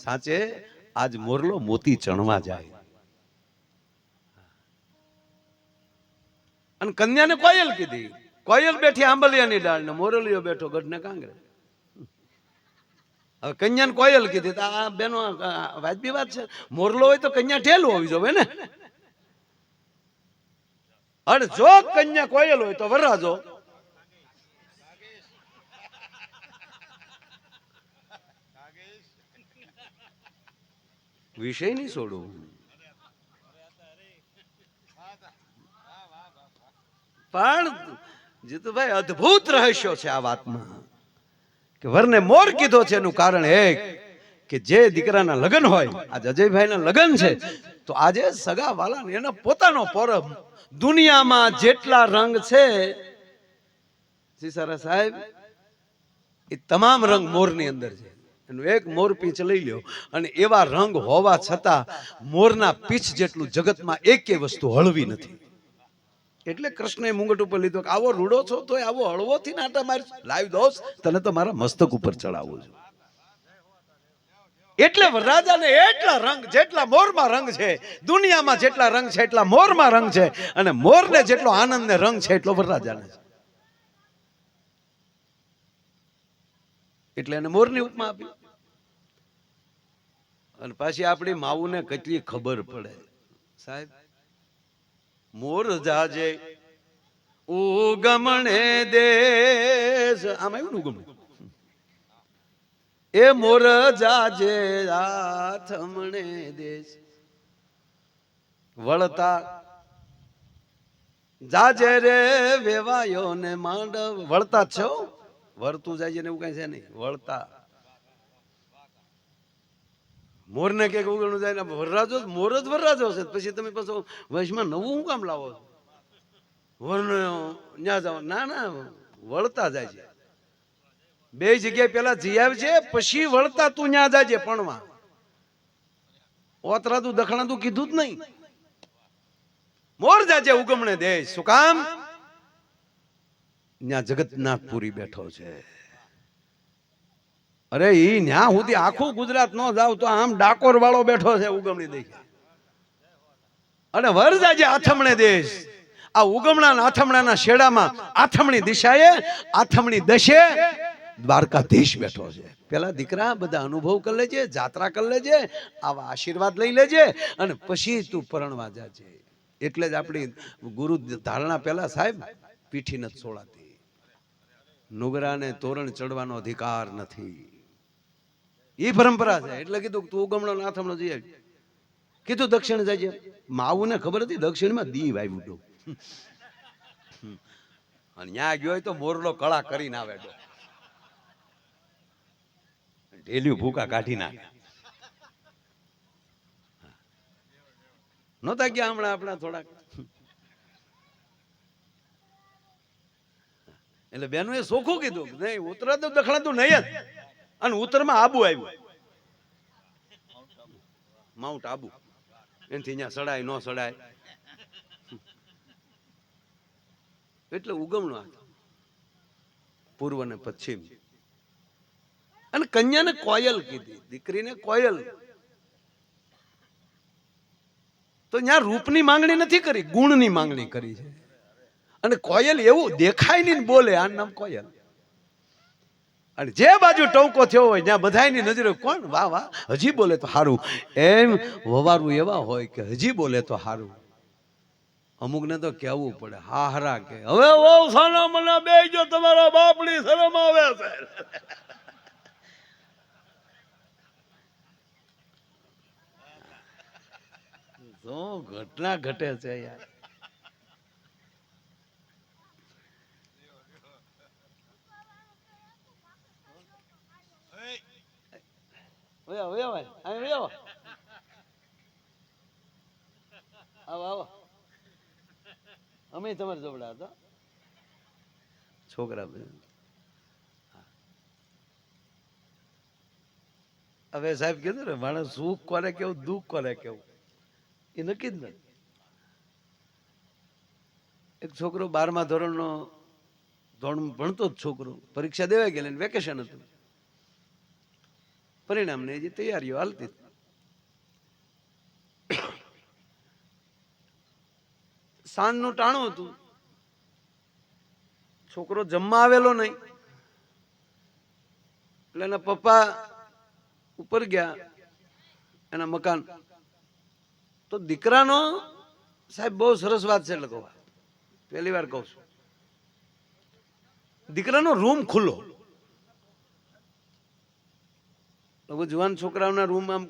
સાચે આજ મોરલો મોતી ચણવા જાય. અને કન્યાને કોયલ કીધી. કોયલ બેઠી આંબલિયાની ડાળ ને મોરલિયો બેઠો ગઢને કાંગરે. હવે કન્યાને કોયલ કીધી આ બેનો વાજબી વાત છે. મોરલો હોય તો કન્યા ઢેલું હોવી જોવે ને. અને જો કન્યા કોયલ હોય તો વરરાજો. વિષય નહીં છોડવું. પણ જીતુભાઈ અદ્ભુત રહસ્યો છે આ વાતમાં કે વરને મોર કીધો છે. એનું કારણ એક કે જે દીકરાના લગ્ન હોય, આજે અજયભાઈના લગ્ન છે, તો આજે સગા વાલા એનો પોતાનો પરબ. દુનિયામાં જેટલા રંગ છે સિસારા સાહેબ, એ તમામ રંગ મોરની અંદર છે. એનું એક મોર પીંછ લઈ લ્યો અને એવા રંગ હોવા છતાં મોરના પીછ જેટલું જગતમાં એકે વસ્તુ હળવી નથી. એટલે કૃષ્ણએ મુંગટ ઉપર લીધો કે આવો રૂડો છો તો આવો હળવોથી નાટા માર લાવી દોસ, તને તો મારા મસ્તક ઉપર ચડાવવો છે. એટલે વરરાજાને એટલા રંગ, જેટલા મોરમાં રંગ છે, દુનિયામાં જેટલા રંગ છે એટલા મોરમાં રંગ છે. અને મોરને જેટલો આનંદ ને રંગ છે એટલો વરરાજાને છે. એટલે એને મોરની ઉપમા આપી. અને પાછી આપણી માવુને કેટલી ખબર પડે સાહેબ. મોર જાજે ઉગમણે દેશ, આમ આવ્યું ને ઉગમણે. એ મોર જાજે આથમણે દેશ, વળતા જાજે રે વેવાયો ને માંડવ. વળતા છો, વળતું જાય ને એવું કઈ છે નહીં. વળતા મોર ને કે ઉગમણું જાય ને વરરાજો, મોર જ વરરાજો છે. પછી તમે પાછો વંશમાં નવું શું કામ લાવો છો? વરનો ન્યા જાવ ના ના, વળતા જાય છે. બે જગ્યાએ પેલા જઈ આવજે પછી વળતા તું ન્યા જાજે. પણવા ઓતરા તું દખણા તું કીધું જ નહીં. મોર જાજે ઉગમણે દેશ. શું કામ? ન્યા જગન્નાથપુરી બેઠો છે. અરે ઈ ન્યા સુધી આખું ગુજરાત નો જાવ તો આમ ડાકોર વાળો બેઠો છે ઉગમણી દે. અને વર જાજે આથમણે દેશ. આ ઉગમણા આથમણાના શેડામાં આથમણી દિશાએ, આથમણી દશે દ્વારકાધીશ બેઠો છે. પેલા દીકરા બધા અનુભવ કરી લેજે, જાત્રા કરી લેજે, આવા આશીર્વાદ લઈ લેજે અને પછી તું પરણવા જાજે. એટલે જ આપણી ગુરુ ધારણા પેલા સાહેબ પીઠી નથી છોડાતી. નુગરાને તોરણ ચડવાનો અધિકાર નથી, એ પરંપરા છે. એટલે કીધું તું ઉગમણો આથમણો જઈ આવી. કીધું દક્ષિણ જાય. માવું ને ખબર હતી દક્ષિણમાં દીવ આવ્યું હતું. અને ત્યાં ગયો તો મોરલો કળા કરીને આવે, ઢેલ્યું ભૂકા કાઢી નાખે. નહોતા ગયા હમણાં આપણા થોડાક. એટલે બેનું એ સોખું કીધું નહીં ઉતરા તો દખણાતું નહીં જ. અને ઉત્તરમાં આબુ આવ્યું, માઉન્ટ આબુ. એનાથી અહીંયા સડાય ન સડાય. એટલે ઉગમણો પૂર્વ ને પશ્ચિમ. અને કન્યાને કોયલ કીધી, દીકરીને કોયલ. તો ત્યાં રૂપની માંગણી નથી કરી, ગુણની માંગણી કરી છે. અને કોયલ એવું દેખાય નહીં બોલે, આ નામ કોયલ. અને જે બાજુ ટવકો થયો હોય ત્યાં બધાની નજરે કોણ વાહ વાહ હજી બોલે તો સારું. એમ વવારું એવા હોય કે હજી બોલે તો સારું. અમુક ને તો કેવું પડે હાહરા કે હવે ઓ સાના મને બેજો તમારા બાપની શરમ આવે છે. શું ઘટના ઘટે છે યાર. આવો અમે તમારે જોવડા હતા છોકરા. હવે સાહેબ કીધું ને માણસ સુખ કરે કેવું દુઃખ કરે કેવું એ નક્કી જ નથી. એક છોકરો 12મા ધોરણનો ભણતો જ છોકરો પરીક્ષા દેવા ગયેલો, વેકેશન હતું. પરિણામની હજી તૈયારીઓ હાલતી. સાંજનું ટાણું હતું, છોકરો જમવા આવેલો નહીં એટલે એના પપ્પા ઉપર ગયા એના મકાન. તો દીકરાનો સાહેબ બહુ સરસ વાત છે લખવા, પહેલી વાર કહું છું. દીકરાનો રૂમ ખુલ્લો, જુવાન છોકરાઓના રૂમ આમ